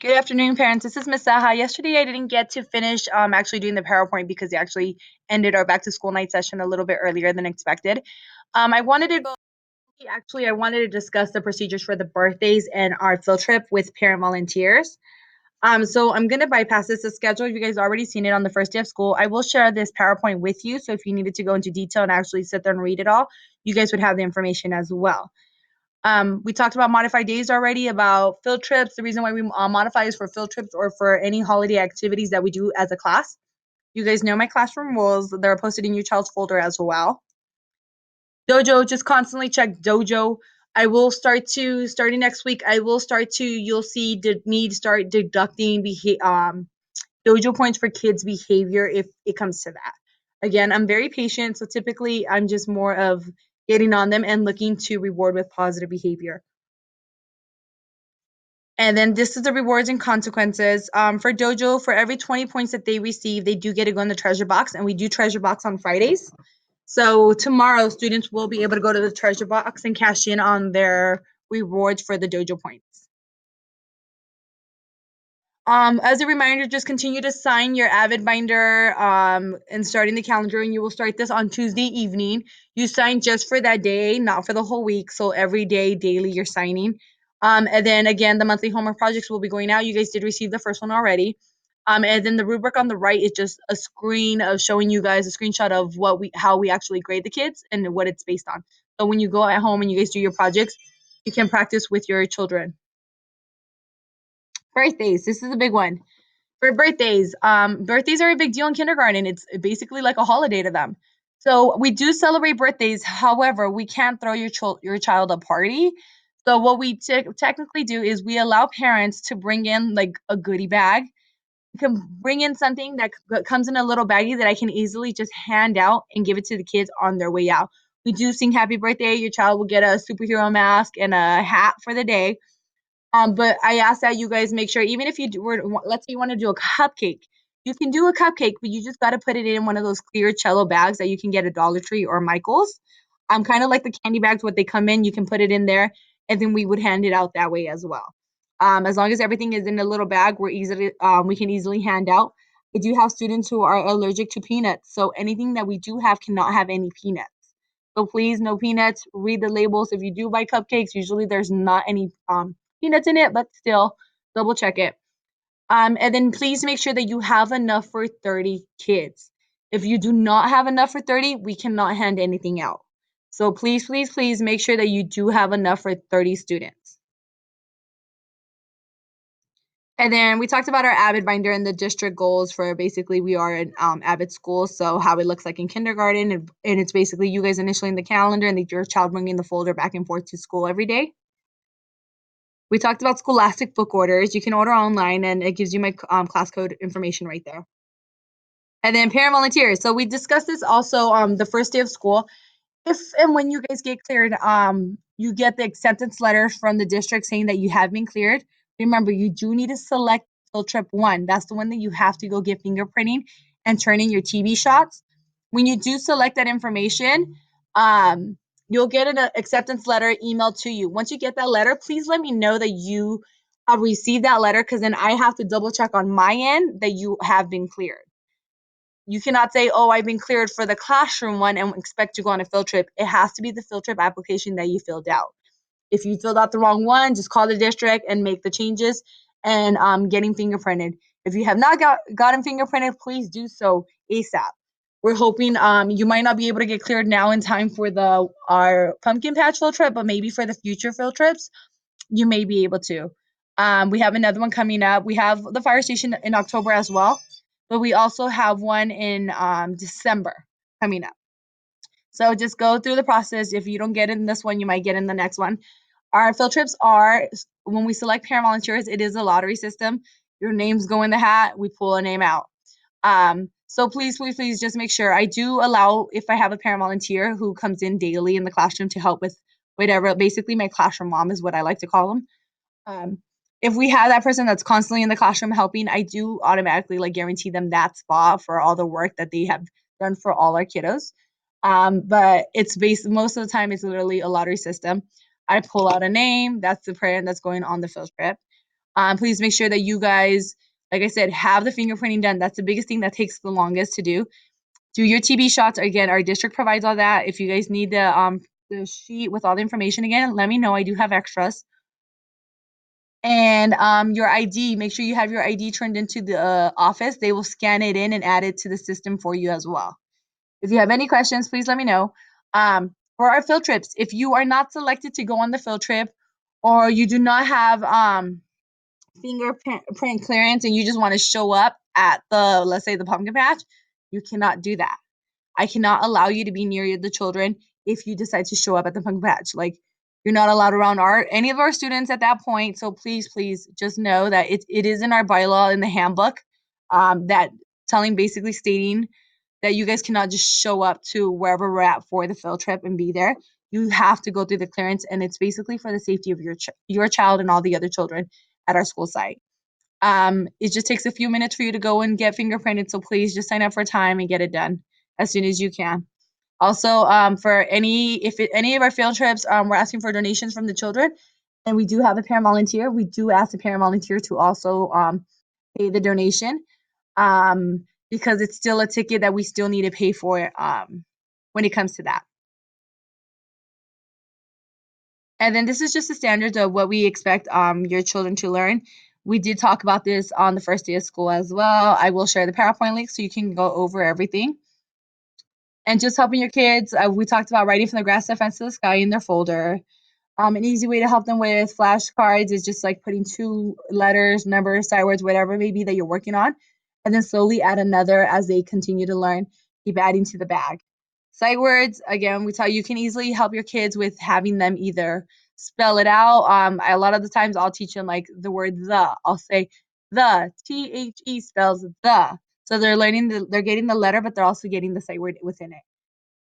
Good afternoon, parents. This is Miss Saha. Yesterday, I didn't get to finish actually doing the PowerPoint because they actually ended our back to school night session a little bit earlier than expected. I wanted to I wanted to discuss the procedures for the birthdays and our field trip with parent volunteers. So I'm gonna bypass this schedule. You guys already seen it on the first day of school. I will share this PowerPoint with you, so if you needed to go into detail and actually sit there and read it all, you guys would have the information as well. We talked about modified days already, about field trips. The reason why we modify is for field trips or for any holiday activities that we do as a class. You guys know my classroom rules. They're posted in your child's folder as well. Dojo, just constantly check Dojo. I will starting next week. You'll see me start deducting Dojo points for kids' behavior if it comes to that. Again, I'm very patient, so typically I'm just more of getting on them and looking to reward with positive behavior. And then this is the rewards and consequences. For Dojo, for every 20 points that they receive, they do get to go in the treasure box, and we do treasure box on Fridays. So tomorrow, students will be able to go to the treasure box and cash in on their rewards for the Dojo points. As a reminder, just continue to sign your Avid binder and starting the calendar, and you will start this on Tuesday evening. You sign just for that day, not for the whole week. So every day, daily, you're signing. And then again, the monthly homework projects will be going out. You guys did receive the first one already. And then the rubric on the right is just a screen of showing you guys a screenshot of how we actually grade the kids and what it's based on. So when you go at home and you guys do your projects, you can practice with your children. Birthdays. This is a big one. For birthdays, birthdays are a big deal in kindergarten. It's basically like a holiday to them. So we do celebrate birthdays. However, we can't throw your child a party. So what we technically do is we allow parents to bring in like a goodie bag. You can bring in something that comes in a little baggie that I can easily just hand out and give it to the kids on their way out. We do sing happy birthday. Your child will get a superhero mask and a hat for the day. But I ask that you guys make sure, even if let's say you want to do a cupcake, you can do a cupcake, but you just got to put it in one of those clear cello bags that you can get at Dollar Tree or Michael's. Kind of like the candy bags, what they come in, you can put it in there, and then we would hand it out that way as well. As long as everything is in a little bag, we can easily hand out. I do have students who are allergic to peanuts, so anything that we do have cannot have any peanuts. So please, no peanuts. Read the labels. If you do buy cupcakes, usually there's not any peanuts in it, but still double check it. And then please make sure that you have enough for 30 kids. If you do not have enough for 30, we cannot hand anything out. So please, please, please make sure that you do have enough for 30 students. And then we talked about our Avid binder and the district goals for basically we are an Avid school, so how it looks like in kindergarten, and it's basically you guys initially in the calendar and your child bringing the folder back and forth to school every day. We talked about Scholastic book orders. You can order online, and it gives you my class code information right there. And then parent volunteers. So we discussed this also the first day of school. If and when you guys get cleared, you get the acceptance letter from the district saying that you have been cleared. Remember, you do need to select field trip 1. That's the one that you have to go get fingerprinting and turn in your TB shots. When you do select that information, you'll get an acceptance letter emailed to you. Once you get that letter, please let me know that you have received that letter, because then I have to double check on my end that you have been cleared. You cannot say, oh, I've been cleared for the classroom one and expect to go on a field trip. It has to be the field trip application that you filled out. If you filled out the wrong one, just call the district and make the changes and getting fingerprinted. If you have not gotten fingerprinted, please do so ASAP. We're hoping you might not be able to get cleared now in time for our pumpkin patch field trip, but maybe for the future field trips, you may be able to. We have another one coming up. We have the fire station in October as well, but we also have one in December coming up. So just go through the process. If you don't get in this one, you might get in the next one. Our field trips are, when we select parent volunteers, it is a lottery system. Your names go in the hat, we pull a name out. So please, please, please just make sure. I do allow, if I have a parent volunteer who comes in daily in the classroom to help with whatever, basically my classroom mom is what I like to call them. If we have that person that's constantly in the classroom helping, I do automatically guarantee them that spot for all the work that they have done for all our kiddos. But it's most of the time it's literally a lottery system. I pull out a name, that's the parent that's going on the field trip. Please make sure that you guys, like I said, have the fingerprinting done. That's the biggest thing that takes the longest to do. Do your TB shots. Again, our district provides all that. If you guys need the sheet with all the information again, let me know. I do have extras. And your ID, make sure you have your ID turned into the office. They will scan it in and add it to the system for you as well. If you have any questions, please let me know. For our field trips, if you are not selected to go on the field trip, or you do not have fingerprint clearance and you just want to show up at the, let's say, the pumpkin patch, you cannot do that. I cannot allow you to be near the children if you decide to show up at the pumpkin patch. Like, you're not allowed around any of our students at that point. So please just know that it is in our bylaw in the handbook, that basically stating that you guys cannot just show up to wherever we're at for the field trip and be there. You have to go through the clearance, and it's basically for the safety of your child and all the other children at our school site. It just takes a few minutes for you to go and get fingerprinted, so please just sign up for time and get it done as soon as you can. Also, for any of our field trips, we're asking for donations from the children, and we do have a parent volunteer. We do ask the parent volunteer to also pay the donation, because it's still a ticket that we still need to pay for when it comes to that. And then this is just the standards of what we expect your children to learn. We did talk about this on the first day of school as well. I will share the PowerPoint link so you can go over everything. And just helping your kids, we talked about writing from the grass to the fence to the sky in their folder. An easy way to help them with flashcards is just like putting 2 letters, numbers, sight words, whatever it may be that you're working on, and then slowly add another as they continue to learn. Keep adding to the bag. Sight words, again, we tell you can easily help your kids with having them either spell it out. A lot of the times I'll teach them like the word the. I'll say the, THE spells the. So they're they're getting the letter, but they're also getting the sight word within it.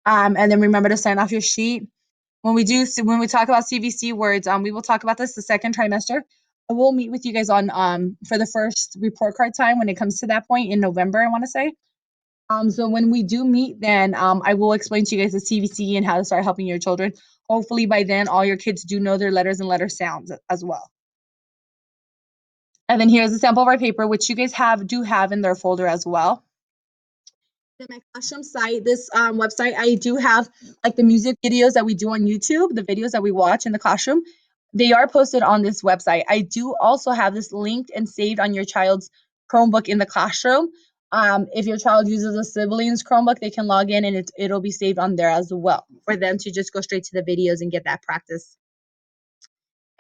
And then remember to sign off your sheet. When we talk about CVC words, we will talk about this the second trimester. I will meet with you guys on for the first report card time when it comes to that point in November, I want to say. So when we do meet, then I will explain to you guys the CVC and how to start helping your children. Hopefully by then all your kids do know their letters and letter sounds as well. And then here's a sample of our paper, which you guys do have in their folder as well. My classroom site, this website, I do have like the music videos that we do on YouTube, the videos that we watch in the classroom. They are posted on this website. I do also have this linked and saved on your child's Chromebook in the classroom. If your child uses a sibling's Chromebook, they can log in and it'll be saved on there as well for them to just go straight to the videos and get that practice.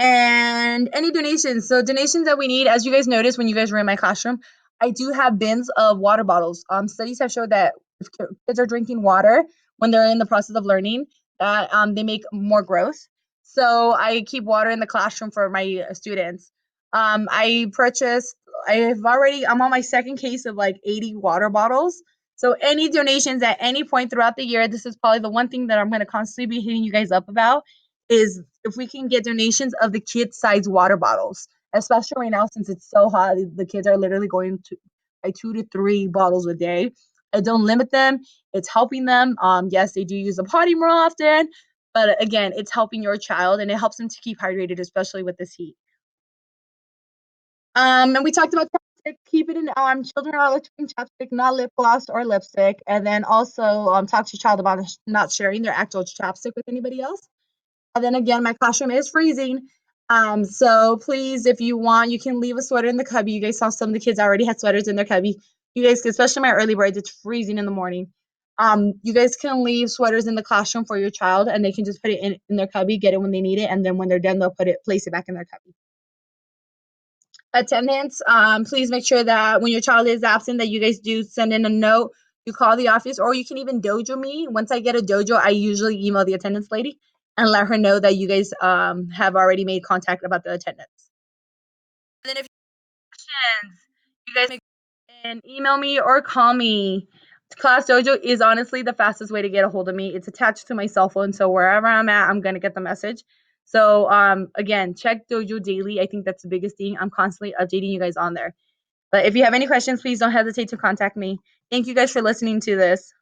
And any donations. So donations that we need, as you guys noticed when you guys were in my classroom, I do have bins of water bottles. Studies have showed that if kids are drinking water when they're in the process of learning, that they make more growth. So I keep water in the classroom for my students. I'm on my second case of like 80 water bottles. So any donations at any point throughout the year, this is probably the one thing that I'm going to constantly be hitting you guys up about, is if we can get donations of the kid size water bottles, especially right now since it's so hot. The kids are literally going to by 2 to 3 bottles a day. I don't limit them. It's helping them. Yes, they do use the potty more often, but again, it's helping your child and it helps them to keep hydrated, especially with this heat. And we talked about chapstick. Keep it in children are allowed to bring chapstick, not lip gloss or lipstick. And then also talk to your child about not sharing their actual chapstick with anybody else. And then again, my classroom is freezing. So please, if you want, you can leave a sweater in the cubby. You guys saw some of the kids already had sweaters in their cubby. You guys, especially my early birds, it's freezing in the morning. You guys can leave sweaters in the classroom for your child and they can just put it in their cubby, get it when they need it, and then when they're done, they'll place it back in their cubby. Attendance, please make sure that when your child is absent that you guys do send in a note. You call the office, or you can even dojo me. Once I get a dojo, I usually email the attendance lady and let her know that you guys have already made contact about the attendance. And then if you have questions, you guys can email me or call me. Class Dojo is honestly the fastest way to get a hold of me. It's attached to my cell phone, so wherever I'm at, I'm gonna get the message. So again, check Dojo daily. I think that's the biggest thing. I'm constantly updating you guys on there. But if you have any questions, please don't hesitate to contact me. Thank you guys for listening to this.